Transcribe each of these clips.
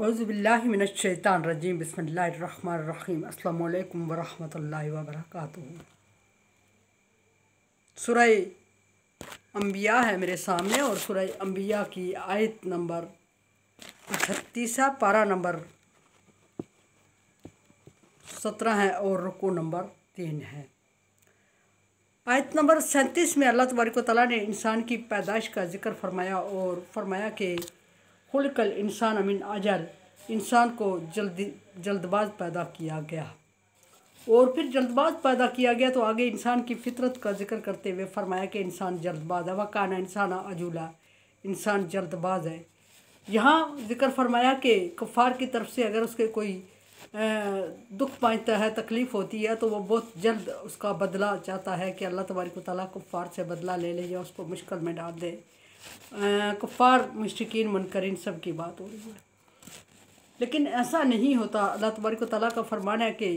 औज़ुबिल्लाहि मिनश्शैतानिर्रजीम बिस्मिल्लाहिर्रहमानिर्रहीम अस्सलामु अलैकुम वरहमतुल्लाहि वबरकातुहू। सूरह अंबिया है मेरे सामने और सूरह अंबिया की आयत नंबर 38 है, पारा नंबर 17 है और रुकू नंबर 3 है। आयत नंबर 37 में अल्लाह तबारक व तआला ने इंसान की पैदाइश का जिक्र फरमाया और फरमाया कि खुलकल इंसान अमिन अजल, इंसान को जल्दबाज पैदा किया गया। और फिर जल्दबाज पैदा किया गया तो आगे इंसान की फितरत का जिक्र करते हुए फरमाया कि इंसान जल्दबाज है, वकाना इंसान अजूला, इंसान जल्दबाज है। यहाँ जिक्र फरमाया कि कुफ़ार की तरफ से अगर उसके कोई दुख पहुँचता है, तकलीफ़ होती है तो वो बहुत जल्द उसका बदला चाहता है कि अल्लाह तबारक व तआला कुफ़ार से बदला ले ले या उसको मुश्किल में डाल दे। कुफ़ार मुश्रिकीन मुनकरीन सब की बात हो रही है, लेकिन ऐसा नहीं होता। अल्लाह तबारक व तआला का फरमान है कि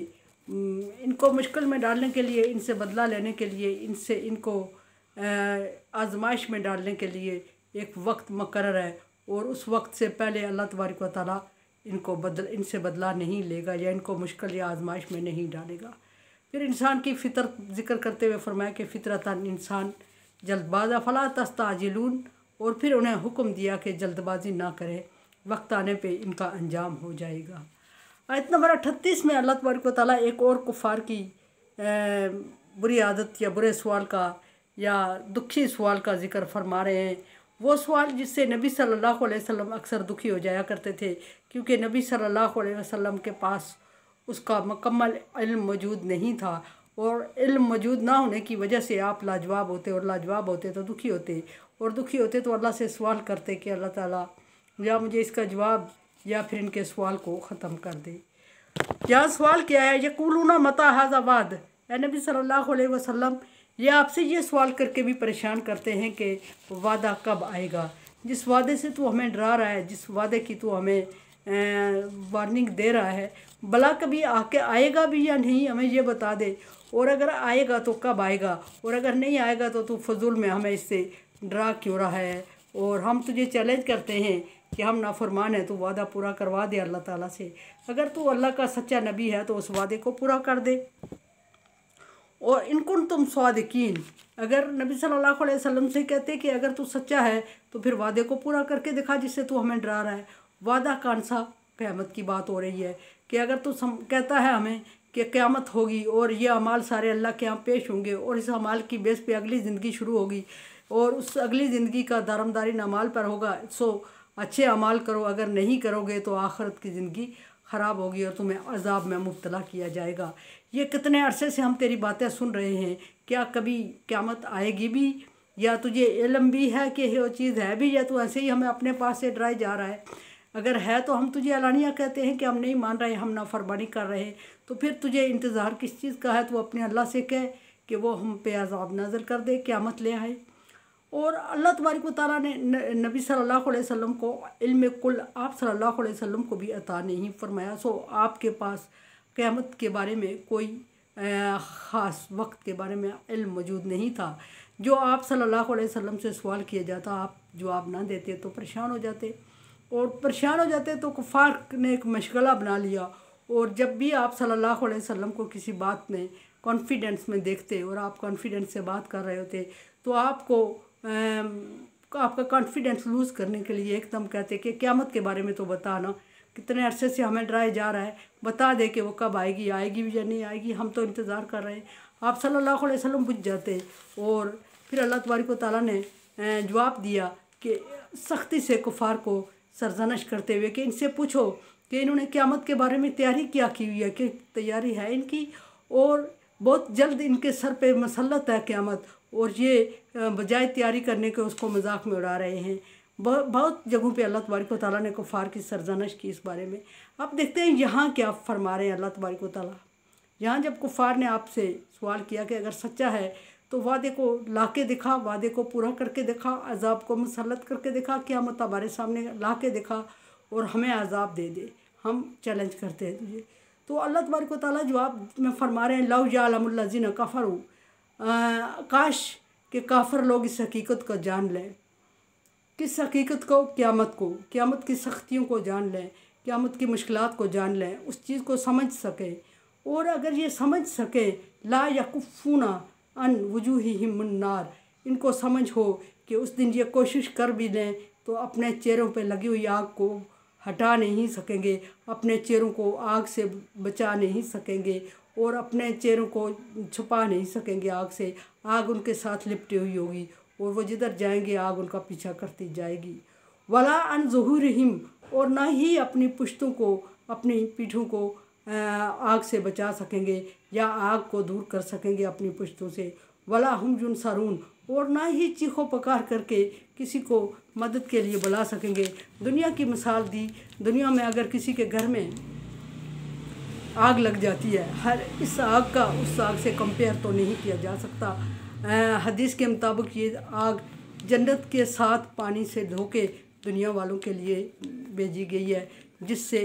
इनको मुश्किल में डालने के लिए, इनसे बदला लेने के लिए, इनको आजमाइश में डालने के लिए एक वक्त मुकर्रर है और उस वक्त से पहले अल्लाह तबारक व तआला इनसे बदला नहीं लेगा या इनको मुश्किल या आजमाइश में नहीं डालेगा। फिर इंसान की फितरत जिक्र करते हुए फरमाया कि फितरतन इंसान जल्दबाज फला तस्ताजिलून, और फिर उन्हें हुक्म दिया कि जल्दबाजी ना करें, वक्त आने पे इनका अंजाम हो जाएगा। आयत नंबर 38 में अल्लाह तबारक व तआला एक और कुफ़ार की बुरी आदत या बुरे सवाल का या दुखी सवाल का जिक्र फरमा रहे हैं। वो सवाल जिससे नबी सल्लल्लाहु अलैहि वसल्लम अक्सर दुखी हो जाया करते थे, क्योंकि नबी सल्लल्लाहु अलैहि वसल्लम के पास उसका मुकम्मल इल्म मौजूद नहीं था और इल्म मौजूद ना होने की वजह से आप लाजवाब होते और लाजवाब होते तो दुखी होते और दुखी होते तो अल्लाह से सवाल करते कि अल्लाह ताला या मुझे इसका जवाब या फिर इनके सवाल को ख़त्म कर दे। यहाँ सवाल क्या है? यक़ूलूना मता हाज़ा वाद, ए नबी सल्लल्लाहु अलैहि वसल्लम, ये आपसे ये सवाल करके भी परेशान करते हैं कि वादा कब आएगा, जिस वादे से तू हमें डरा रहा है, जिस वादे की तू हमें वार्निंग दे रहा है, भला कभी आके आएगा भी या नहीं, हमें ये बता दे। और अगर आएगा तो कब आएगा, और अगर नहीं आएगा तो तू फजूल में हमें इससे डरा क्यों रहा है। और हम तुझे चैलेंज करते हैं कि हम नाफरमान हैं, तो वादा पूरा करवा दे अल्लाह ताला से। अगर तू अल्लाह का सच्चा नबी है तो उस वादे को पूरा कर दे। और इनकुन तुम स्वादिकीन, अगर नबी सल्लल्लाहु अलैहि वसल्लम से कहते कि अगर तू सच्चा है तो फिर वादे को पूरा करके दिखा जिससे तू हमें डरा रहा है। वादा कौन सा? क़यामत की बात हो रही है कि अगर तू कहता है हमें कि क़यामत होगी और ये अमाल सारे अल्लाह के यहाँ पेश होंगे और इस अमाल की बेस पे अगली ज़िंदगी शुरू होगी और उस अगली ज़िंदगी का दारमदारी अमाल पर होगा, सो अच्छे अमाल करो, अगर नहीं करोगे तो आखिरत की ज़िंदगी ख़राब होगी और तुम्हें अज़ाब में मुब्तला किया जाएगा। ये कितने अरसे से हम तेरी बातें सुन रहे हैं, क्या कभी क़यामत आएगी भी, या तुझे इल्म भी है कि वो चीज़ है भी, या तू ऐसे ही हमें अपने पास से डराए जा रहा है। अगर है तो हम तुझे अलानिया कहते हैं कि हम नहीं मान रहे, हम नाफरमानी कर रहे हैं, तो फिर तुझे इंतज़ार किस चीज़ का है? तो अपने अल्लाह से कह कि वो हम पे अज़ाब नाज़िल कर दे, क़यामत ले आए। और अल्लाह तबारक व तआला ने नबी सल्लल्लाहु अलैहि वसल्लम को इल्म कुल आप सल्लल्लाहु अलैहि वसल्लम को भी अता नहीं फरमाया। सो आपके पास क़यामत के बारे में कोई ख़ास वक्त के बारे में इल्म मौजूद नहीं था। जो आप सल्लल्लाहु अलैहि वसल्लम से सवाल किया जाता, आप जवाब ना देते तो परेशान हो जाते, और परेशान हो जाते तो कुफ़ार ने एक मशगला बना लिया। और जब भी आप सल्लल्लाहु अलैहि वसल्लम को किसी बात में कॉन्फिडेंस में देखते और आप कॉन्फिडेंस से बात कर रहे होते तो आपका कॉन्फिडेंस लूज़ करने के लिए एकदम कहते कि क़यामत के बारे में तो बता ना, कितने अरसे से हमें डराया जा रहा है, बता दे कि वो कब आएगी, आएगी भी या नहीं आएगी, हम तो इंतज़ार कर रहे हैं। आप सल्लल्लाहु अलैहि वसल्लम बुझ जाते। और फिर अल्लाह तबारक व तआला ने जवाब दिया कि सख्ती से कुफ़ार को सरजनश करते हुए कि इनसे पूछो कि इन्होंने क़यामत के बारे में तैयारी क्या की हुई है, कि तैयारी है इनकी, और बहुत जल्द इनके सर पे मसल्लत है क़यामत, और ये बजाय तैयारी करने के उसको मजाक में उड़ा रहे हैं। बहुत जगहों पे अल्लाह तबारक व तआला ने कुफ़ार की सरजनश की इस बारे में। अब देखते हैं यहाँ क्या फरमा रहे हैं अल्लाह तबारक व तआला। यहाँ जब कुफ़ार ने आपसे सवाल किया कि अगर सच्चा है तो वादे को ला के दिखा, वादे को पूरा करके दिखा, अज़ाब को मुसल्लत करके दिखा, क़यामत हमारे सामने ला के दिखा और हमें अज़ाब दे दे, हम चैलेंज करते हैं तुझे। तो अल्लाह तबारक व तआला जवाब में फरमा रहे हैं, लौ यअलमुल्लज़ीना कफ़रू, काश कि काफिर लोग इस हकीकत को जान लें। किस हकीकत को? क़यामत को, क़यामत की सख्तियों को जान लें क़यामत की मुश्किलात को जान लें, उस चीज़ को समझ सकें। और अगर ये समझ सकें, ला यकुफ़ूना अन वजूहिहिम नार, इनको समझ हो कि उस दिन ये कोशिश कर भी लें तो अपने चेहरों पे लगी हुई आग को हटा नहीं सकेंगे, अपने चेहरों को आग से बचा नहीं सकेंगे और अपने चेहरों को छुपा नहीं सकेंगे आग से। आग उनके साथ लिपटी हुई होगी और वो जिधर जाएंगे आग उनका पीछा करती जाएगी। वला अन ज़ुहूरिहिम, और ना ही अपनी पुश्तों को, अपनी पीठों को आग से बचा सकेंगे या आग को दूर कर सकेंगे अपनी पुश्तों से। वला हम युनसरून, और ना ही चीखो पुकार करके किसी को मदद के लिए बुला सकेंगे। दुनिया की मिसाल दी, दुनिया में अगर किसी के घर में आग लग जाती है, हर इस आग का उस आग से कंपेयर तो नहीं किया जा सकता। हदीस के मुताबिक ये आग जन्नत के साथ पानी से धो के दुनिया वालों के लिए भेजी गई है, जिससे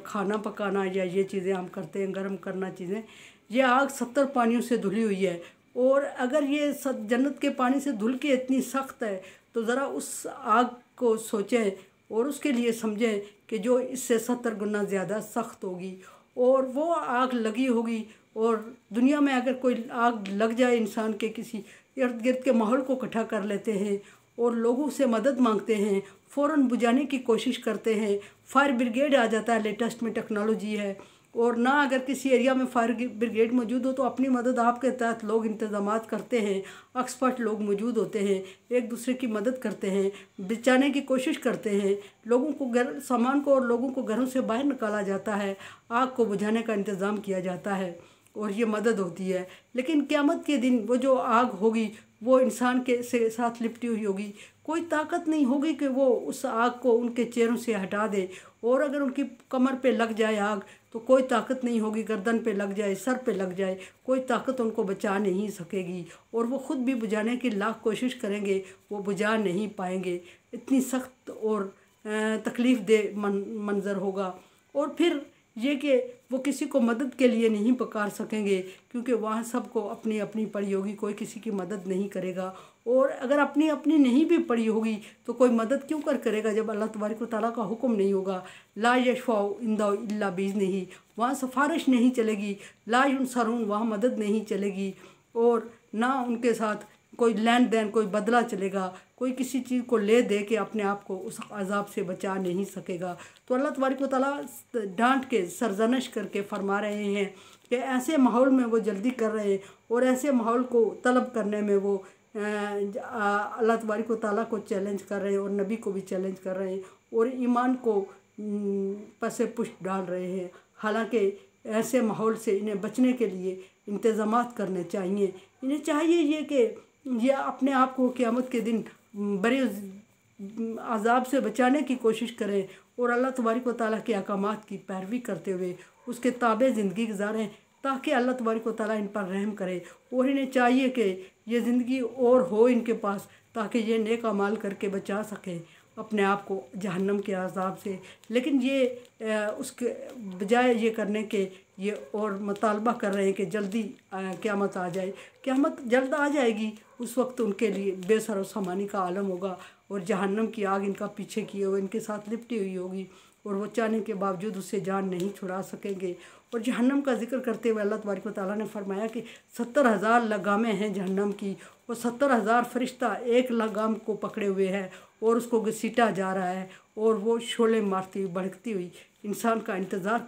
खाना पकाना या ये चीज़ें हम करते हैं, गर्म करना चीज़ें, ये आग 70 पानियों से धुली हुई है। और अगर ये जन्नत के पानी से धुल के इतनी सख्त है तो ज़रा उस आग को सोचें और उसके लिए समझें कि जो इससे 70 गुना ज़्यादा सख्त होगी और वो आग लगी होगी। और दुनिया में अगर कोई आग लग जाए, इंसान के किसी इर्द गिर्द के माहौल को इकट्ठा कर लेते हैं और लोगों से मदद मांगते हैं, फ़ौरन बुझाने की कोशिश करते हैं। फायर ब्रिगेड आ जाता है, लेटेस्ट में टेक्नोलॉजी है। और ना अगर किसी एरिया में फायर ब्रिगेड मौजूद हो तो अपनी मदद आपके तहत लोग इंतज़ामात करते हैं, एक्सपर्ट लोग मौजूद होते हैं, एक दूसरे की मदद करते हैं, बचाने की कोशिश करते हैं। लोगों को सामान को और लोगों को घरों से बाहर निकाला जाता है, आग को बुझाने का इंतज़ाम किया जाता है और ये मदद होती है। लेकिन क़यामत के दिन वो जो आग होगी वो इंसान के साथ लिपटी हुई होगी। कोई ताकत नहीं होगी कि वो उस आग को उनके चेहरों से हटा दे। और अगर उनकी कमर पे लग जाए आग तो कोई ताकत नहीं होगी, गर्दन पे लग जाए, सर पे लग जाए, कोई ताकत उनको बचा नहीं सकेगी। और वो ख़ुद भी बुझाने की लाख कोशिश करेंगे, वो बुझा नहीं पाएंगे। इतनी सख्त और तकलीफ़ दे मंज़र होगा। और फिर ये कि वो किसी को मदद के लिए नहीं पुकार सकेंगे, क्योंकि वहाँ सबको अपनी अपनी पड़ी होगी, कोई किसी की मदद नहीं करेगा। और अगर अपनी अपनी नहीं भी पड़ी होगी तो कोई मदद क्यों करेगा जब अल्लाह तबारक व तआला का हुक्म नहीं होगा। ला यशफ़ाउ इंदहु इल्ला बिइज़्निही, वहाँ सिफारिश नहीं चलेगी। ला युनसरून, वहाँ मदद नहीं चलेगी। और ना उनके साथ कोई लेन देन, कोई बदला चलेगा, कोई किसी चीज़ को ले दे के अपने आप को उस अजाब से बचा नहीं सकेगा। तो अल्लाह तबारक व तआला डांट के, सरजनश करके फरमा रहे हैं कि ऐसे माहौल में वो जल्दी कर रहे हैं और ऐसे माहौल को तलब करने में वो अल्लाह तबारक व तआला को चैलेंज कर रहे हैं और नबी को भी चैलेंज कर रहे हैं और ईमान को पसे पुष्ट डाल रहे हैं। हालांकि ऐसे माहौल से इन्हें बचने के लिए इंतज़ामात करने चाहिए। इन्हें चाहिए ये कि ये अपने आप को क़यामत के दिन बड़े अज़ाब से बचाने की कोशिश करें और अल्लाह तबारक व तआला के अहकामात की पैरवी करते हुए उसके ताबे ज़िंदगी गुजारें, ताकि अल्लाह तबारक व तआला इन पर रहम करे। और इन्हें चाहिए कि ये ज़िंदगी और हो इनके पास, ताकि ये नेक अमाल करके बचा सकें अपने आप को जहन्नम के अज़ाब से। लेकिन ये उसके बजाय ये करने के ये और मुतालबा कर रहे हैं कि जल्दी क़यामत आ जाए। क़यामत जल्द आ जाएगी, उस वक्त उनके लिए बेसर व सामानी का आलम होगा और जहन्नम की आग इनका पीछे किए हुए इनके साथ लिपटी हुई होगी और वो चाहने के बावजूद उससे जान नहीं छुड़ा सकेंगे। और जहन्नम का जिक्र करते हुए अल्लाह तबारक व तआला ने फरमाया कि 70,000 लगामें हैं जहन्नम की और 70,000 फरिश्ता एक लगाम को पकड़े हुए हैं और उसको घसीटा जा रहा है और वो शोले मारती हुई, भड़कती हुई इंसान का इंतज़ार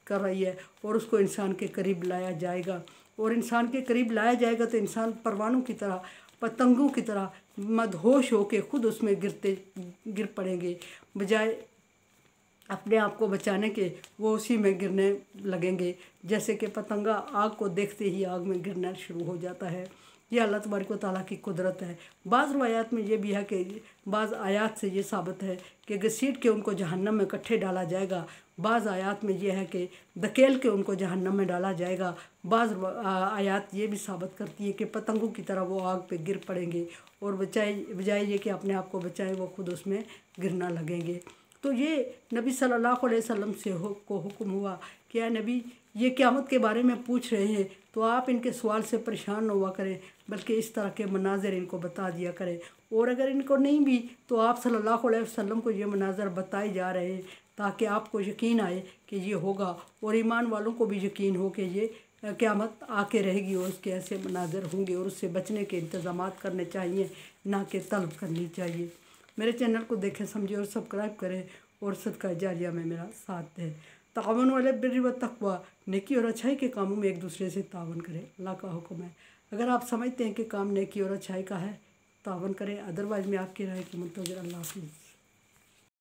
कर रही है और उसको इंसान के करीब लाया जाएगा। और इंसान के करीब लाया जाएगा तो इंसान परवानों की तरह, पतंगों की तरह मदहोश होकर खुद उसमें गिर पड़ेंगे, बजाय अपने आप को बचाने के वो उसी में गिरने लगेंगे। जैसे कि पतंगा आग को देखते ही आग में गिरना शुरू हो जाता है। ये अल्लाह तबारक व तआला की कुदरत है। बाज़ रवायात में ये भी है कि बाज़ आयात से ये साबित है कि घसीट के उनको जहन्नम में इकट्ठे डाला जाएगा। बाज़ आयात में ये है कि धकेल के उनको जहन्नम में डाला जाएगा। बाज़ आयात ये भी साबित करती है कि पतंगों की तरह वो आग पे गिर पड़ेंगे और बजाय ये कि अपने आप को बचाएं वो खुद उसमें गिरना लगेंगे। तो ये नबी सल्लल्लाहु अलैहि वसल्लम से को हुक्म हुआ कि या नबी, ये क़यामत के बारे में पूछ रहे हैं तो आप इनके सवाल से परेशान न हुआ करें, बल्कि इस तरह के मनाज़िर इनको बता दिया करें। और अगर इनको नहीं भी तो आप सल्लल्लाहु अलैहि वसल्लम को ये मनाज़र बताए जा रहे हैं ताकि आपको यकीन आए कि ये होगा और ईमान वालों को भी यकीन हो कि ये क़यामत आके रहेगी और उसके ऐसे मनाज़र होंगे और उससे बचने के इंतज़ामात करने चाहिए, ना कि तलब करनी चाहिए। मेरे चैनल को देखें, समझें और सब्सक्राइब करें और सदका जारिया में मेरा साथ दें। तावन वाले बिर्र व तक़वा, नेकी और अच्छाई के कामों में एक दूसरे से तावन करें, अल्लाह का हुक्म है। अगर आप समझते हैं कि काम नेकी और अच्छाई का है, तावन करें, अदरवाइज़ मैं आपकी राय की मुंतज़िर। अल्लाह हाफ़िज़।